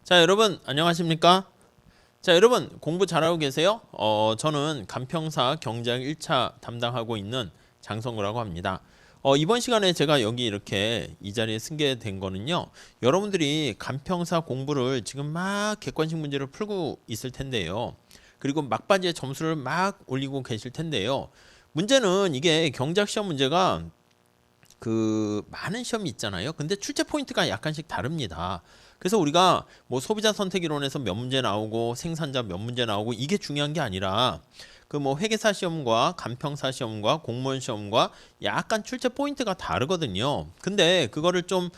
자, 여러분 안녕하십니까? 자, 여러분 공부 잘하고 계세요? 저는 간평사 경제학 1차 담당하고 있는 장성구라고 합니다. 이번 시간에 제가 여기 이렇게 이 자리에 승게 된 거는요. 여러분들이 간평사 공부를 지금 막 객관식 문제를 풀고 있을 텐데요. 그리고 막바지에 점수를 막 올리고 계실 텐데요. 문제는 이게 경제학 시험 문제가 많은 시험이 있잖아요. 근데 출제 포인트가 약간씩 다릅니다. 그래서 우리가 뭐 소비자 선택 이론에서 몇 문제 나오고 생산자 몇 문제 나오고 이게 중요한 게 아니라 뭐 회계사 시험과 간평사 시험과 공무원 시험과 약간 출제 포인트가 다르거든요. 근데 그거를 좀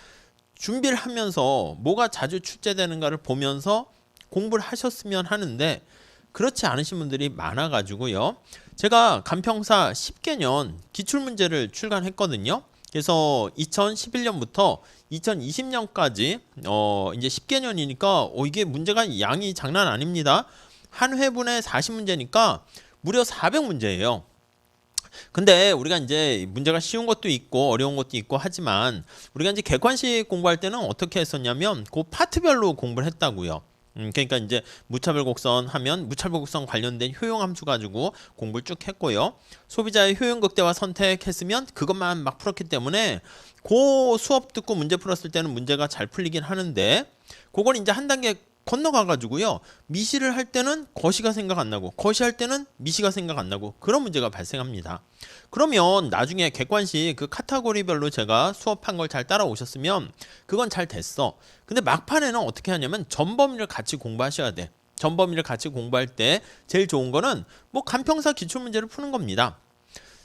준비를 하면서 뭐가 자주 출제되는가를 보면서 공부를 하셨으면 하는데 그렇지 않으신 분들이 많아가지고요. 제가 간평사 10개년 기출문제를 출간했거든요. 그래서 2011년부터 2020년까지 이제 10개년이니까 이게 문제가 양이 장난 아닙니다. 한 회분에 40문제니까 무려 400문제예요. 근데 우리가 이제 문제가 쉬운 것도 있고 어려운 것도 있고 하지만 우리가 이제 객관식 공부할 때는 어떻게 했었냐면 그 파트별로 공부를 했다고요. 그러니까 이제 무차별 곡선 하면 무차별 곡선 관련된 효용 함수 가지고 공부를 쭉 했고요. 소비자의 효용 극대화 선택했으면 그것만 막 풀었기 때문에 그 수업 듣고 문제 풀었을 때는 문제가 잘 풀리긴 하는데 그걸 이제 한 단계 건너가 가지고요. 미시를 할 때는 거시가 생각 안 나고 거시할 때는 미시가 생각 안 나고 그런 문제가 발생합니다. 그러면 나중에 객관식 그 카테고리별로 제가 수업한 걸 잘 따라오셨으면 그건 잘 됐어. 근데 막판에는 어떻게 하냐면 전범위를 같이 공부하셔야 돼. 전범위를 같이 공부할 때 제일 좋은 거는 뭐 간평사 기출문제를 푸는 겁니다.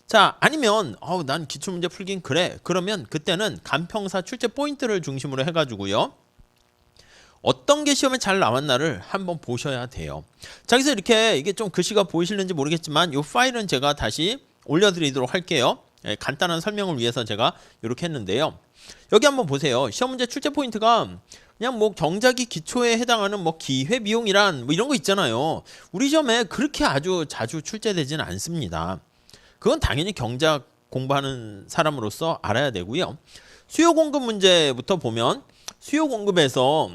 자, 아니면 난 기출문제 풀긴 그래. 그러면 그때는 간평사 출제 포인트를 중심으로 해가지고요. 어떤 게 시험에 잘 나왔나를 한번 보셔야 돼요. 자, 그래서 이렇게 이게 좀 글씨가 보이실는지 모르겠지만 이 파일은 제가 다시 올려드리도록 할게요. 간단한 설명을 위해서 제가 이렇게 했는데요. 여기 한번 보세요. 시험 문제 출제 포인트가 그냥 뭐 경작이 기초에 해당하는 뭐 기회비용이란 뭐 이런 거 있잖아요. 우리 시험에 그렇게 아주 자주 출제되지는 않습니다. 그건 당연히 경작 공부하는 사람으로서 알아야 되고요. 수요 공급 문제부터 보면 수요 공급에서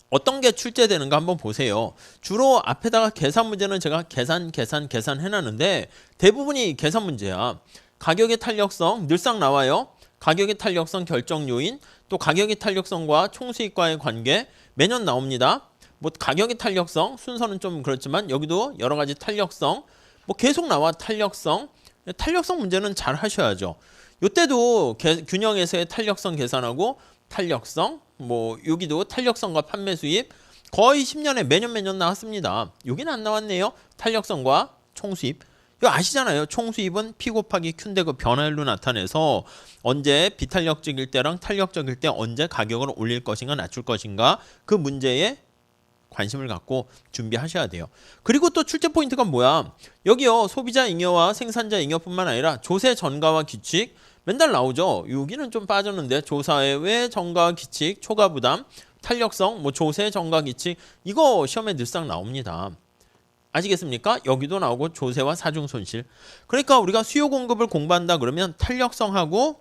어떤 게 출제되는가 한번 보세요. 주로 앞에다가 계산 문제는 제가 계산 해놨는데 대부분이 계산 문제야. 가격의 탄력성 늘상 나와요. 가격의 탄력성 결정 요인, 또 가격의 탄력성과 총수익과의 관계 매년 나옵니다. 뭐 가격의 탄력성 순서는 좀 그렇지만 여기도 여러 가지 탄력성 뭐 계속 나와. 탄력성 문제는 잘 하셔야죠. 이때도 균형에서의 탄력성 계산하고 탄력성 뭐 여기도 탄력성과 판매 수입 거의 10년에 매년 나왔습니다. 여기는 안 나왔네요. 탄력성과 총수입. 이거 아시잖아요. 총수입은 P 곱하기 Q인데 그 변화율로 나타내서 언제 비탄력적일 때랑 탄력적일 때 언제 가격을 올릴 것인가 낮출 것인가 그 문제에 관심을 갖고 준비하셔야 돼요. 그리고 또 출제 포인트가 뭐야? 여기요. 소비자 잉여와 생산자 잉여뿐만 아니라 조세 전가와 규칙 맨날 나오죠. 여기는 좀 빠졌는데 조사의 외 전가 규칙 초과 부담 탄력성 뭐 조세 전가 규칙 이거 시험에 늘상 나옵니다. 아시겠습니까? 여기도 나오고 조세와 사중 손실. 그러니까 우리가 수요 공급을 공부한다 그러면 탄력성하고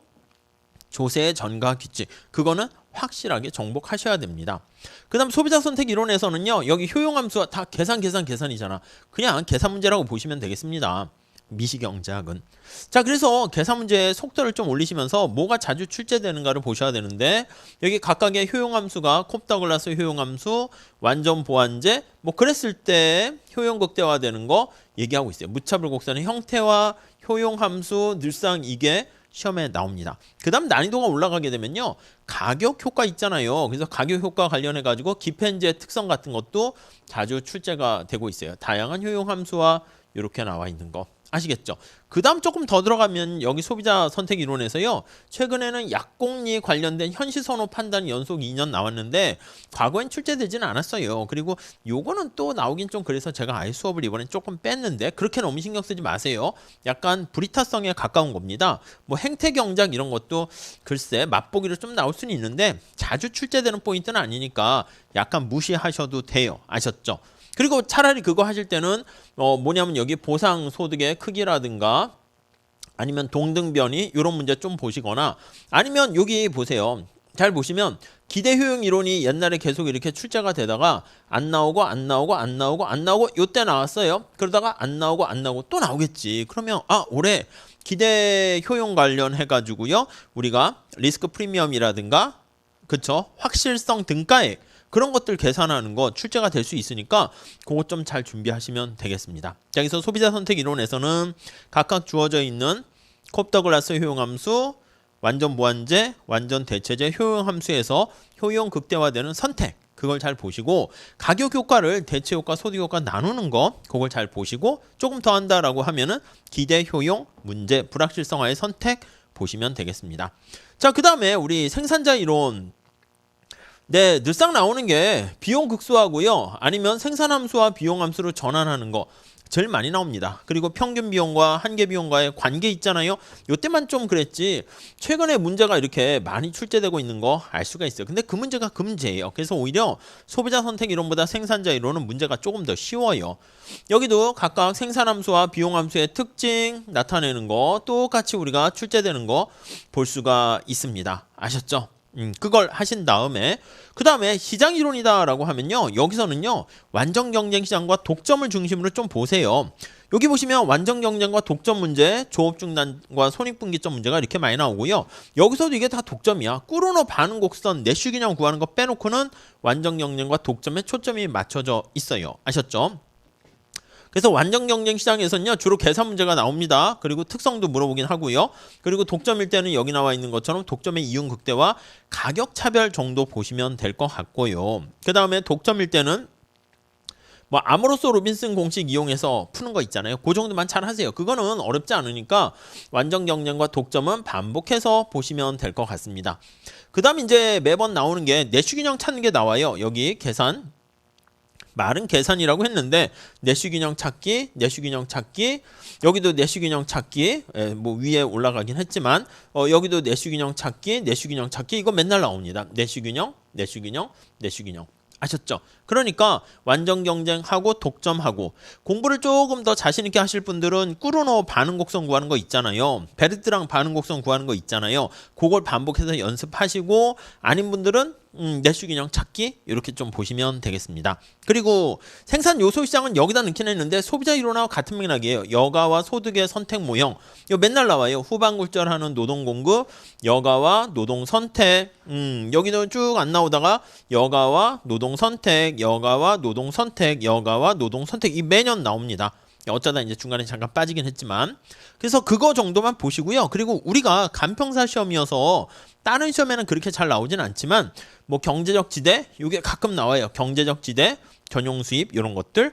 조세의 전가 규칙 그거는 확실하게 정복하셔야 됩니다. 그 다음 소비자 선택 이론에서는요. 여기 효용함수가 다 계산이잖아. 그냥 계산 문제라고 보시면 되겠습니다. 미시경제학은. 자, 그래서 계산 문제의 속도를 좀 올리시면서 뭐가 자주 출제되는가를 보셔야 되는데 여기 각각의 효용함수가 콥더글라스 효용함수, 완전 보완제 뭐 그랬을 때 효용 극대화되는 거 얘기하고 있어요. 무차별 곡선의 형태와 효용함수 늘상 이게 시험에 나옵니다. 그 다음 난이도가 올라가게 되면요. 가격 효과 있잖아요. 그래서 가격 효과 관련해 가지고 기펜지의 특성 같은 것도 자주 출제가 되고 있어요. 다양한 효용함수와 이렇게 나와 있는 거. 아시겠죠? 그 다음 조금 더 들어가면 여기 소비자 선택 이론에서요. 최근에는 약공리 관련된 현시선호 판단 연속 2년 나왔는데 과거엔 출제되지는 않았어요. 그리고 요거는 또 나오긴 좀 그래서 제가 아예 수업을 이번엔 조금 뺐는데 그렇게 너무 신경 쓰지 마세요. 약간 불이타성에 가까운 겁니다. 뭐 행태경작 이런 것도 글쎄 맛보기로 좀 나올 수는 있는데 자주 출제되는 포인트는 아니니까 약간 무시하셔도 돼요. 아셨죠? 그리고 차라리 그거 하실 때는 뭐냐면 여기 보상소득의 크기라든가 아니면 동등변이 이런 문제 좀 보시거나 아니면 여기 보세요. 잘 보시면 기대 효용 이론이 옛날에 계속 이렇게 출제가 되다가 안 나오고 안 나오고 안 나오고 안 나오고 요때 나왔어요. 그러다가 안 나오고 안 나오고 또 나오겠지. 그러면 올해 기대 효용 관련해 가지고요. 우리가 리스크 프리미엄이라든가 그쵸? 확실성 등가액 그런 것들 계산하는 거 출제가 될 수 있으니까 그것 좀 잘 준비하시면 되겠습니다. 자, 여기서 소비자 선택 이론에서는 각각 주어져 있는 콥더글라스 효용함수, 완전 무한제, 완전 대체제 효용함수에서 효용 극대화되는 선택 그걸 잘 보시고 가격 효과를 대체 효과, 소득 효과 나누는 거 그걸 잘 보시고 조금 더 한다라고 하면은 기대 효용, 문제, 불확실성화의 선택 보시면 되겠습니다. 자, 그 다음에 우리 생산자 이론 네, 늘상 나오는 게 비용 극소화고요. 아니면 생산함수와 비용함수로 전환하는 거 제일 많이 나옵니다. 그리고 평균 비용과 한계 비용과의 관계 있잖아요. 요때만 좀 그랬지 최근에 문제가 이렇게 많이 출제되고 있는 거 알 수가 있어요. 근데 그 문제가 그 문제예요. 그래서 오히려 소비자 선택 이론보다 생산자 이론은 문제가 조금 더 쉬워요. 여기도 각각 생산함수와 비용함수의 특징 나타내는 거 똑같이 우리가 출제되는 거 볼 수가 있습니다. 아셨죠? 그걸 하신 다음에 그 다음에 시장 이론이다라고 하면요. 여기서는요. 완전 경쟁 시장과 독점을 중심으로 좀 보세요. 여기 보시면 완전 경쟁과 독점 문제, 조업 중단과 손익분기점 문제가 이렇게 많이 나오고요. 여기서도 이게 다 독점이야. 꾸르노 반응 곡선, 내슈 균형 구하는 거 빼놓고는 완전 경쟁과 독점에 초점이 맞춰져 있어요. 아셨죠? 그래서 완전 경쟁 시장에서는요 주로 계산 문제가 나옵니다. 그리고 특성도 물어보긴 하고요. 그리고 독점일 때는 여기 나와 있는 것처럼 독점의 이윤 극대화, 가격 차별 정도 보시면 될 것 같고요. 그 다음에 독점일 때는 뭐 아모로소 로빈슨 공식 이용해서 푸는 거 있잖아요. 그 정도만 잘 하세요. 그거는 어렵지 않으니까 완전 경쟁과 독점은 반복해서 보시면 될 것 같습니다. 그 다음 이제 매번 나오는 게 내슈 균형 찾는 게 나와요. 여기 계산. 말은 계산이라고 했는데 내슈 균형 찾기, 내슈 균형 찾기, 여기도 내슈 균형 찾기, 뭐 위에 올라가긴 했지만 여기도 내슈 균형 찾기, 내슈 균형 찾기 이거 맨날 나옵니다. 내슈 균형, 내슈 균형, 내슈 균형. 아셨죠? 그러니까 완전 경쟁하고 독점하고 공부를 조금 더 자신 있게 하실 분들은 꾸르노 반응 곡선 구하는 거 있잖아요. 베르트랑 반응 곡선 구하는 거 있잖아요. 그걸 반복해서 연습하시고 아닌 분들은 내슈 균형 찾기 이렇게 좀 보시면 되겠습니다. 그리고 생산 요소 시장은 여기다 넣긴 했는데 소비자 이론하고 같은 맥락이에요. 여가와 소득의 선택 모형 이거 맨날 나와요. 후반 굴절하는 노동 공급, 여가와 노동 선택 여기는 쭉 안 나오다가 여가와 노동 선택, 여가와 노동 선택, 여가와 노동 선택 이 매년 나옵니다. 어쩌다 이제 중간에 잠깐 빠지긴 했지만 그래서 그거 정도만 보시고요. 그리고 우리가 간평사 시험이어서 다른 시험에는 그렇게 잘 나오진 않지만 뭐 경제적 지대 이게 가끔 나와요. 경제적 지대, 전용 수입 이런 것들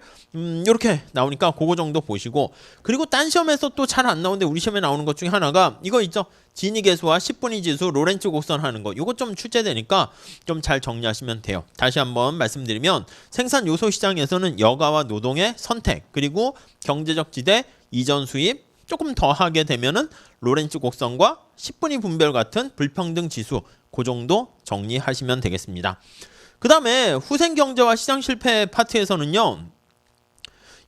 이렇게 나오니까 그거 정도 보시고 그리고 딴 시험에서 또 잘 안 나오는데 우리 시험에 나오는 것 중에 하나가 이거 있죠. 지니 계수와 10분위 지수, 로렌츠 곡선 하는 거 이거 좀 출제되니까 좀 잘 정리하시면 돼요. 다시 한번 말씀드리면 생산 요소 시장에서는 여가와 노동의 선택 그리고 경제적 지대, 이전 수입 조금 더 하게 되면은 로렌츠 곡선과 10분위 분별 같은 불평등 지수 그 정도 정리하시면 되겠습니다. 그 다음에 후생 경제와 시장 실패 파트에서는요.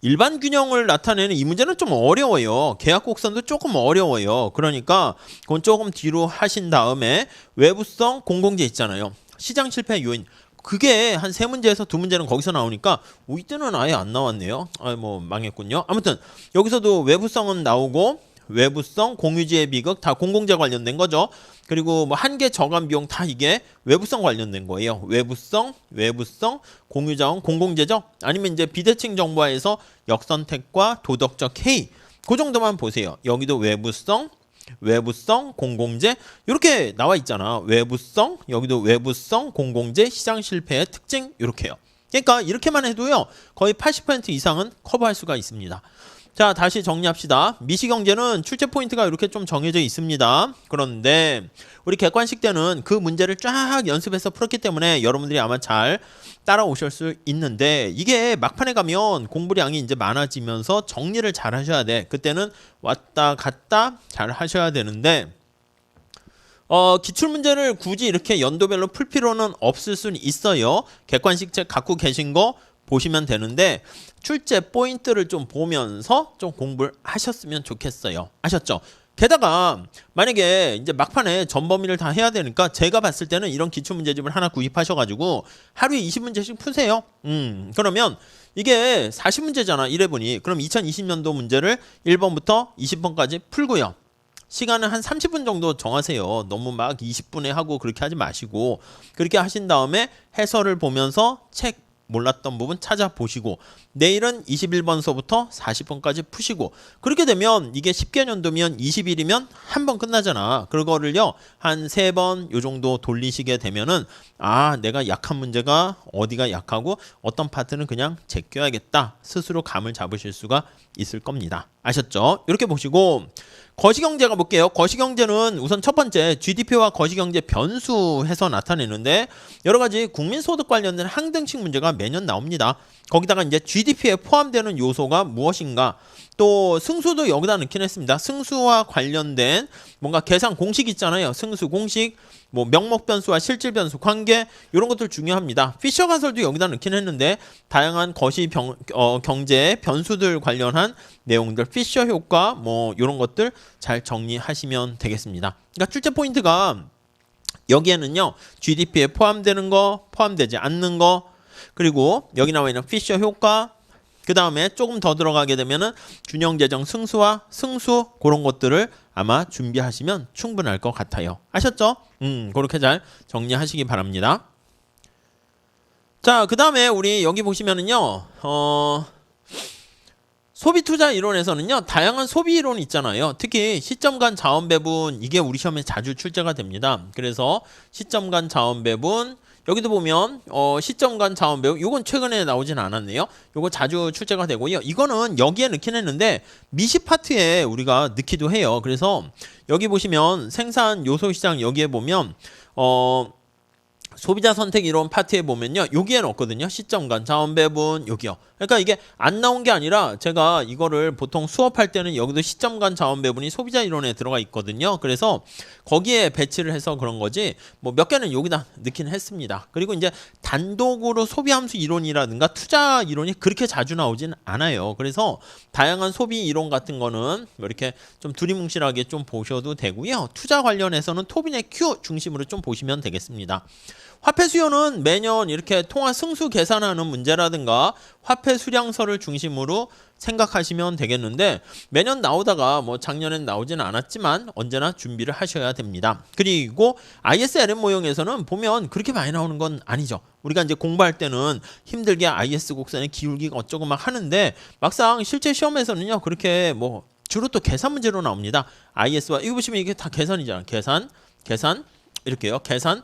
일반 균형을 나타내는 이 문제는 좀 어려워요. 계약 곡선도 조금 어려워요. 그러니까 그건 조금 뒤로 하신 다음에 외부성 공공재 있잖아요. 시장 실패 요인. 그게 한 3문제에서 2문제는 거기서 나오니까 이때는 아예 안 나왔네요. 뭐 망했군요. 아무튼 여기서도 외부성은 나오고 외부성, 공유지의 비극 다 공공재 관련된 거죠. 그리고 뭐 한계 저감 비용 다 이게 외부성 관련된 거예요. 외부성, 공유자원, 공공재죠. 아니면 이제 비대칭 정보화에서 역선택과 도덕적 해이 그 정도만 보세요. 여기도 외부성, 공공재 이렇게 나와 있잖아. 외부성, 여기도 외부성, 공공재, 시장 실패의 특징 이렇게요. 그러니까 이렇게만 해도요. 거의 80% 이상은 커버할 수가 있습니다. 자, 다시 정리합시다. 미시경제는 출제 포인트가 이렇게 좀 정해져 있습니다. 그런데 우리 객관식 때는 그 문제를 쫙 연습해서 풀었기 때문에 여러분들이 아마 잘 따라오실 수 있는데 이게 막판에 가면 공부량이 이제 많아지면서 정리를 잘 하셔야 돼. 그때는 왔다 갔다 잘 하셔야 되는데 기출문제를 굳이 이렇게 연도별로 풀 필요는 없을 수는 있어요. 객관식 책 갖고 계신 거 보시면 되는데 출제 포인트를 좀 보면서 좀 공부를 하셨으면 좋겠어요. 아셨죠? 게다가 만약에 이제 막판에 전범위를 다 해야 되니까 제가 봤을 때는 이런 기출문제집을 하나 구입하셔가지고 하루에 20문제씩 푸세요. 그러면 이게 40문제잖아. 1회분이. 그럼 2020년도 문제를 1번부터 20번까지 풀고요. 시간은 한 30분 정도 정하세요. 너무 막 20분에 하고 그렇게 하지 마시고 그렇게 하신 다음에 해설을 보면서 책 몰랐던 부분 찾아보시고 내일은 21번서부터 40번까지 푸시고 그렇게 되면 이게 10개년도면 20일이면 한 번 끝나잖아. 그거를요 한 3번 요 정도 돌리시게 되면은 아 내가 약한 문제가 어디가 약하고 어떤 파트는 그냥 제껴야겠다 스스로 감을 잡으실 수가 있을 겁니다. 아셨죠? 이렇게 보시고 거시경제가 볼게요. 거시경제는 우선 첫 번째 GDP와 거시경제 변수해서 나타내는데 여러 가지 국민소득 관련된 항등식 문제가 매년 나옵니다. 거기다가 이제 GDP에 포함되는 요소가 무엇인가 또 승수도 여기다 넣긴 했습니다. 승수와 관련된 뭔가 계산 공식 있잖아요. 승수 공식 뭐 명목 변수와 실질 변수 관계 이런 것들 중요합니다. 피셔 가설도 여기다 넣긴 했는데 다양한 경제 변수들 관련한 내용들 피셔 효과 뭐 이런 것들 잘 정리하시면 되겠습니다. 그러니까 출제 포인트가 여기에는요 GDP에 포함되는 거 포함되지 않는 거 그리고 여기 나와 있는 피셔 효과 그 다음에 조금 더 들어가게 되면은 균형 재정 승수와 승수 그런 것들을 아마 준비하시면 충분할 것 같아요. 아셨죠? 그렇게 잘 정리하시기 바랍니다. 자, 그 다음에 우리 여기 보시면은요, 소비 투자 이론에서는요, 다양한 소비 이론이 있잖아요. 특히 시점 간 자원 배분, 이게 우리 시험에 자주 출제가 됩니다. 그래서 시점 간 자원 배분, 여기도 보면 시점 간 자원 배분 요건 최근에 나오진 않았네요. 요거 자주 출제가 되고요. 이거는 여기에 넣긴 했는데 미시 파트에 우리가 넣기도 해요. 그래서 여기 보시면 생산 요소 시장 여기에 보면 소비자 선택 이론 파트에 보면요. 여기에 넣었거든요. 시점 간 자원 배분 여기요. 그러니까 이게 안 나온 게 아니라 제가 이거를 보통 수업할 때는 여기도 시점 간 자원 배분이 소비자 이론에 들어가 있거든요. 그래서 거기에 배치를 해서 그런 거지 뭐 몇 개는 여기다 넣긴 했습니다. 그리고 이제 단독으로 소비 함수 이론이라든가 투자 이론이 그렇게 자주 나오진 않아요. 그래서 다양한 소비 이론 같은 거는 이렇게 좀 두리뭉실하게 좀 보셔도 되고요. 투자 관련해서는 토빈의 Q 중심으로 좀 보시면 되겠습니다. 화폐 수요는 매년 이렇게 통화 승수 계산하는 문제라든가 화폐 수량서를 중심으로 생각하시면 되겠는데 매년 나오다가 뭐 작년엔 나오지는 않았지만 언제나 준비를 하셔야 됩니다. 그리고 ISLM 모형에서는 보면 그렇게 많이 나오는 건 아니죠. 우리가 이제 공부할 때는 힘들게 IS 곡선에 기울기가 어쩌고 막 하는데 막상 실제 시험에서는요 그렇게 뭐 주로 또 계산 문제로 나옵니다. IS와 이거 보시면 이게 다 계산이잖아. 계산 이렇게요. 계산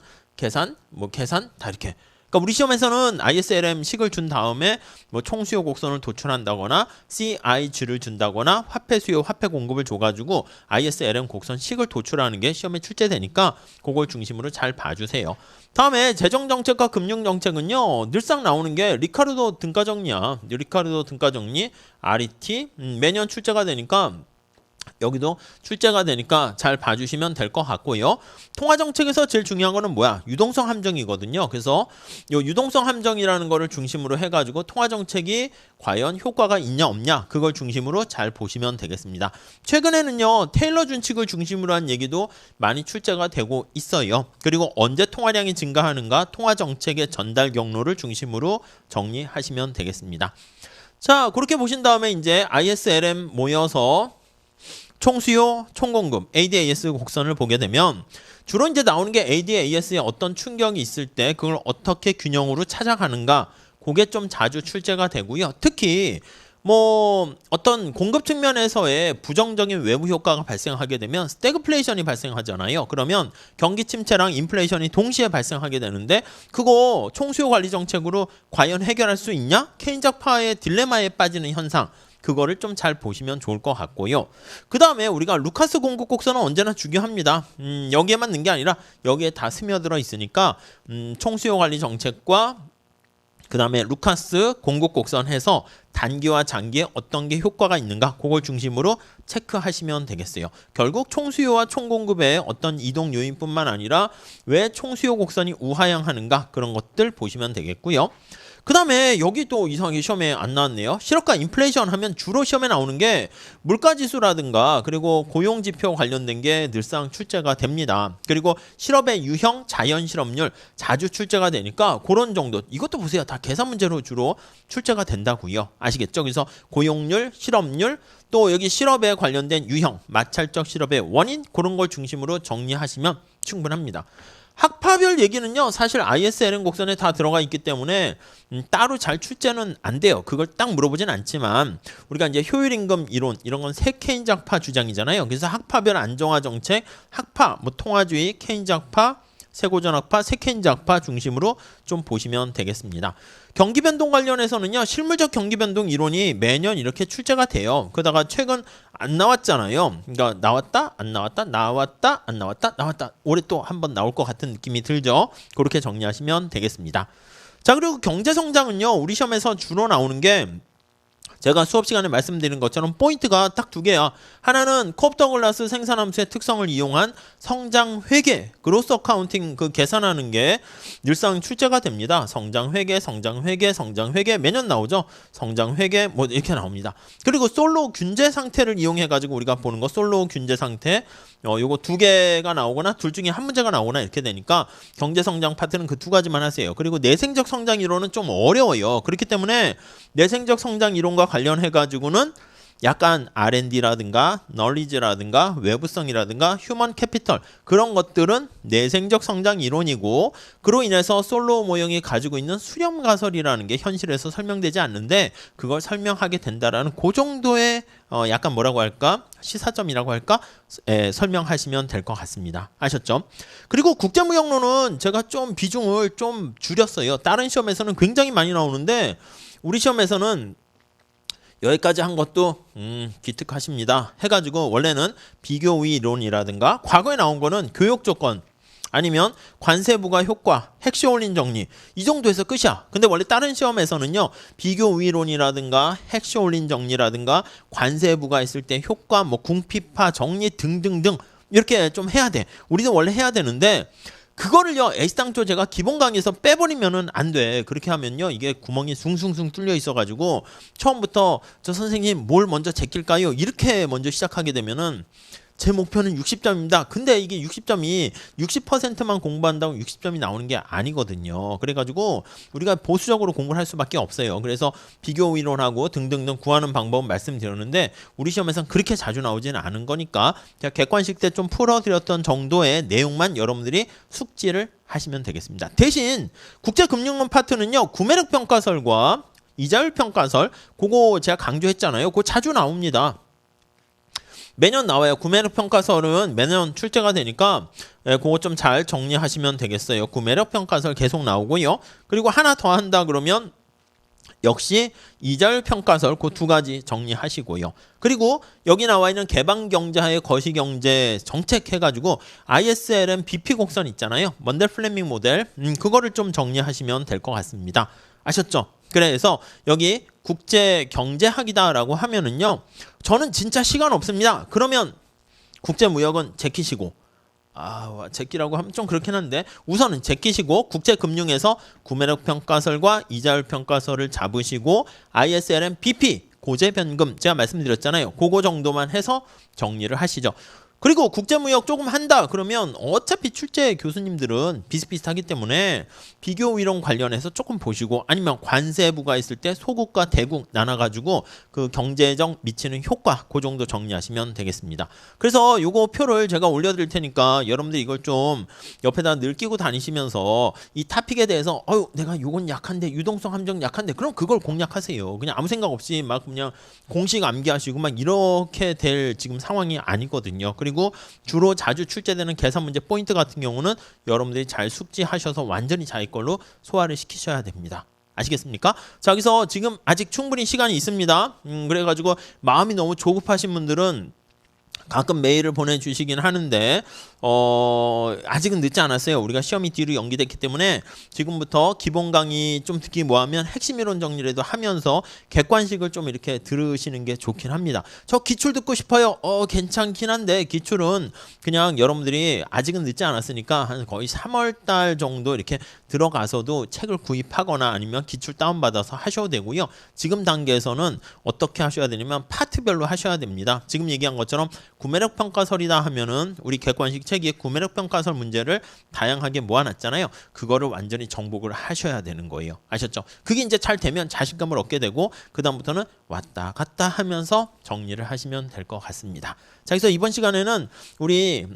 다 이렇게. 그러니까 우리 시험에서는 ISLM 식을 준 다음에 뭐 총수요 곡선을 도출한다거나 CIG를 준다거나 화폐 수요, 화폐 공급을 줘가지고 ISLM 곡선 식을 도출하는 게 시험에 출제되니까 그걸 중심으로 잘 봐주세요. 다음에 재정정책과 금융정책은요 늘상 나오는 게 리카르도 등가정리야. 리카르도 등가정리, RET 매년 출제가 되니까 여기도 출제가 되니까 잘 봐주시면 될 것 같고요. 통화정책에서 제일 중요한 거는 뭐야? 유동성 함정이거든요. 그래서 이 유동성 함정이라는 거를 중심으로 해가지고 통화정책이 과연 효과가 있냐 없냐 그걸 중심으로 잘 보시면 되겠습니다. 최근에는요. 테일러 준칙을 중심으로 한 얘기도 많이 출제가 되고 있어요. 그리고 언제 통화량이 증가하는가 통화정책의 전달 경로를 중심으로 정리하시면 되겠습니다. 자, 그렇게 보신 다음에 이제 ISLM 모여서 총수요, 총공급, ADAS 곡선을 보게 되면 주로 이제 나오는 게 ADAS에 어떤 충격이 있을 때 그걸 어떻게 균형으로 찾아가는가 그게 좀 자주 출제가 되고요. 특히 뭐 어떤 공급 측면에서의 부정적인 외부 효과가 발생하게 되면 스태그플레이션이 발생하잖아요. 그러면 경기 침체랑 인플레이션이 동시에 발생하게 되는데 그거 총수요 관리 정책으로 과연 해결할 수 있냐? 케인적 파워의 딜레마에 빠지는 현상. 그거를 좀 잘 보시면 좋을 것 같고요. 그 다음에 우리가 루카스 공급 곡선은 언제나 중요합니다. 여기에만 넣은 게 아니라 여기에 다 스며들어 있으니까 총수요 관리 정책과 그 다음에 루카스 공급 곡선 해서 단기와 장기에 어떤 게 효과가 있는가 그걸 중심으로 체크하시면 되겠어요. 결국 총수요와 총공급의 어떤 이동 요인뿐만 아니라 왜 총수요 곡선이 우하향하는가 그런 것들 보시면 되겠고요. 그 다음에 여기 또 이상하게 시험에 안 나왔네요. 실업과 인플레이션 하면 주로 시험에 나오는 게 물가지수라든가 그리고 고용지표 관련된 게 늘상 출제가 됩니다. 그리고 실업의 유형, 자연실업률 자주 출제가 되니까 그런 정도. 이것도 보세요. 다 계산 문제로 주로 출제가 된다고요. 아시겠죠? 그래서 고용률, 실업률, 또 여기 실업에 관련된 유형, 마찰적 실업의 원인 그런 걸 중심으로 정리하시면 충분합니다. 학파별 얘기는요, 사실 ISLN 곡선에 다 들어가 있기 때문에 따로 잘 출제는 안 돼요. 그걸 딱 물어보진 않지만 우리가 이제 효율임금 이론 이런 건 세 케인즈 학파 주장이잖아요. 그래서 학파별 안정화 정책, 학파, 뭐 통화주의, 케인즈 학파, 세고전 학파, 세 케인즈 학파 중심으로 좀 보시면 되겠습니다. 경기 변동 관련해서는요, 실물적 경기 변동 이론이 매년 이렇게 출제가 돼요. 그러다가 최근 안 나왔잖아요. 그러니까 나왔다, 안 나왔다, 나왔다, 안 나왔다, 나왔다. 올해 또 한번 나올 것 같은 느낌이 들죠. 그렇게 정리하시면 되겠습니다. 자, 그리고 경제 성장은요, 우리 시험에서 주로 나오는 게 제가 수업 시간에 말씀드린 것처럼 포인트가 딱 두 개야. 하나는 콥 더글라스 생산함수의 특성을 이용한 성장 회계, 그로스 어카운팅 그 계산하는 게 늘상 출제가 됩니다. 성장 회계, 성장 회계, 성장 회계 매년 나오죠. 성장 회계 뭐 이렇게 나옵니다. 그리고 솔로 균제 상태를 이용해 가지고 우리가 보는 거 솔로 균제 상태 요거 두 개가 나오거나 둘 중에 한 문제가 나오거나 이렇게 되니까 경제 성장 파트는 그 두 가지만 하세요. 그리고 내생적 성장 이론은 좀 어려워요. 그렇기 때문에 내생적 성장 이론과 관련해 가지고는 약간 R&D라든가 널리지라든가 외부성이라든가 휴먼 캐피털 그런 것들은 내생적 성장 이론이고, 그로 인해서 솔로우 모형이 가지고 있는 수렴 가설이라는 게 현실에서 설명되지 않는데 그걸 설명하게 된다라는 그 정도의 약간 뭐라고 할까, 시사점이라고 할까, 설명하시면 될 것 같습니다. 아셨죠? 그리고 국제무역론은 제가 좀 비중을 좀 줄였어요. 다른 시험에서는 굉장히 많이 나오는데 우리 시험에서는 여기까지 한 것도 기특하십니다 해가지고, 원래는 비교우위 이론이라든가 과거에 나온 거는 교육 조건 아니면 관세 부과 효과, 핵시 올린 정리 이 정도에서 끝이야. 근데 원래 다른 시험에서는요, 비교우위론이라든가 핵시 올린 정리라든가 관세 부과 있을 때 효과, 뭐 궁피파 정리 등등등 이렇게 좀 해야 돼. 우리도 원래 해야 되는데 그거를요, 애시당초 제가 기본 강의에서 빼버리면은 안 돼. 그렇게 하면요, 이게 구멍이 숭숭숭 뚫려 있어가지고 처음부터 저 선생님 뭘 먼저 제낄까요? 이렇게 먼저 시작하게 되면은 제 목표는 60점입니다. 근데 이게 60점이 60%만 공부한다고 60점이 나오는 게 아니거든요. 그래가지고 우리가 보수적으로 공부를 할 수밖에 없어요. 그래서 비교 이론하고 등등등 구하는 방법은 말씀드렸는데 우리 시험에서는 그렇게 자주 나오지는 않은 거니까 제가 객관식 때 좀 풀어드렸던 정도의 내용만 여러분들이 숙지를 하시면 되겠습니다. 대신 국제금융론 파트는요, 구매력 평가설과 이자율 평가설 그거 제가 강조했잖아요. 그거 자주 나옵니다. 매년 나와요. 구매력 평가설은 매년 출제가 되니까 그거 좀 잘 정리하시면 되겠어요. 구매력 평가설 계속 나오고요. 그리고 하나 더 한다 그러면 역시 이자율 평가설 그 두 가지 정리하시고요. 그리고 여기 나와 있는 개방경제하의 거시경제 정책 해가지고 ISLN BP 곡선 있잖아요. 먼델 플레밍 모델 그거를 좀 정리하시면 될 것 같습니다. 아셨죠? 그래서 여기 국제경제학이다라고 하면은요, 저는 진짜 시간 없습니다. 그러면 국제무역은 제끼시고, 제끼라고 하면 좀 그렇긴 한데 우선은 제끼시고 국제금융에서 구매력 평가설과 이자율 평가설을 잡으시고 ISLN BP 고제변금 제가 말씀드렸잖아요. 그거 정도만 해서 정리를 하시죠. 그리고 국제무역 조금 한다 그러면 어차피 출제 교수님들은 비슷비슷하기 때문에 비교이론 관련해서 조금 보시고, 아니면 관세부가 있을 때 소국과 대국 나눠가지고 그 경제적 미치는 효과 그 정도 정리하시면 되겠습니다. 그래서 요거 표를 제가 올려드릴 테니까 여러분들 이걸 좀 옆에다 늘 끼고 다니시면서 이 토픽에 대해서 내가 요건 약한데 유동성 함정 약한데 그럼 그걸 공략하세요. 그냥 아무 생각 없이 막 그냥 공식 암기하시고 막 이렇게 될 지금 상황이 아니거든요. 그리고 주로 자주 출제되는 계산 문제 포인트 같은 경우는 여러분들이 잘 숙지하셔서 완전히 자기 걸로 소화를 시키셔야 됩니다. 아시겠습니까? 자, 여기서 지금 아직 충분히 시간이 있습니다. 그래가지고 마음이 너무 조급하신 분들은 가끔 메일을 보내주시긴 하는데 아직은 늦지 않았어요. 우리가 시험이 뒤로 연기됐기 때문에 지금부터 기본 강의 좀 듣기 뭐하면 핵심 이론 정리라도 하면서 객관식을 좀 이렇게 들으시는 게 좋긴 합니다. 저 기출 듣고 싶어요. 괜찮긴 한데 기출은 그냥 여러분들이 아직은 늦지 않았으니까 한 거의 3월 달 정도 이렇게 들어가서도 책을 구입하거나 아니면 기출 다운받아서 하셔도 되고요. 지금 단계에서는 어떻게 하셔야 되냐면 파트별로 하셔야 됩니다. 지금 얘기한 것처럼 구매력 평가설이다 하면은 우리 객관식 책이 구매력 평가설 문제를 다양하게 모아놨잖아요. 그거를 완전히 정복을 하셔야 되는 거예요. 아셨죠? 그게 이제 잘 되면 자신감을 얻게 되고 그 다음부터는 왔다 갔다 하면서 정리를 하시면 될 것 같습니다. 자, 그래서 이번 시간에는 우리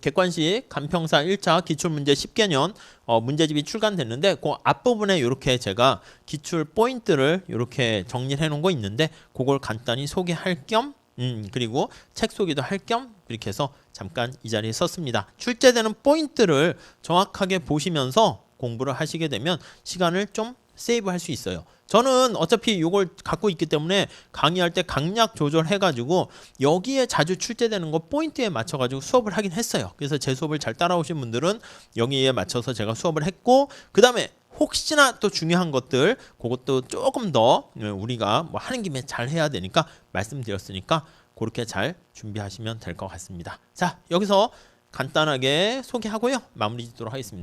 객관식 간평사 1차 기출문제 10개년 문제집이 출간됐는데 그 앞부분에 이렇게 제가 기출 포인트를 이렇게 정리를 해놓은 거 있는데 그걸 간단히 소개할 겸 그리고 책 소개도 할 겸 이렇게 해서 잠깐 이 자리에 썼습니다. 출제되는 포인트를 정확하게 보시면서 공부를 하시게 되면 시간을 좀 세이브할 수 있어요. 저는 어차피 이걸 갖고 있기 때문에 강의할 때 강약 조절해가지고 여기에 자주 출제되는 거 포인트에 맞춰가지고 수업을 하긴 했어요. 그래서 제 수업을 잘 따라오신 분들은 여기에 맞춰서 제가 수업을 했고 그 다음에 혹시나 또 중요한 것들 그것도 조금 더 우리가 뭐 하는 김에 잘 해야 되니까 말씀드렸으니까 그렇게 잘 준비하시면 될 것 같습니다. 자, 여기서 간단하게 소개하고요. 마무리 짓도록 하겠습니다.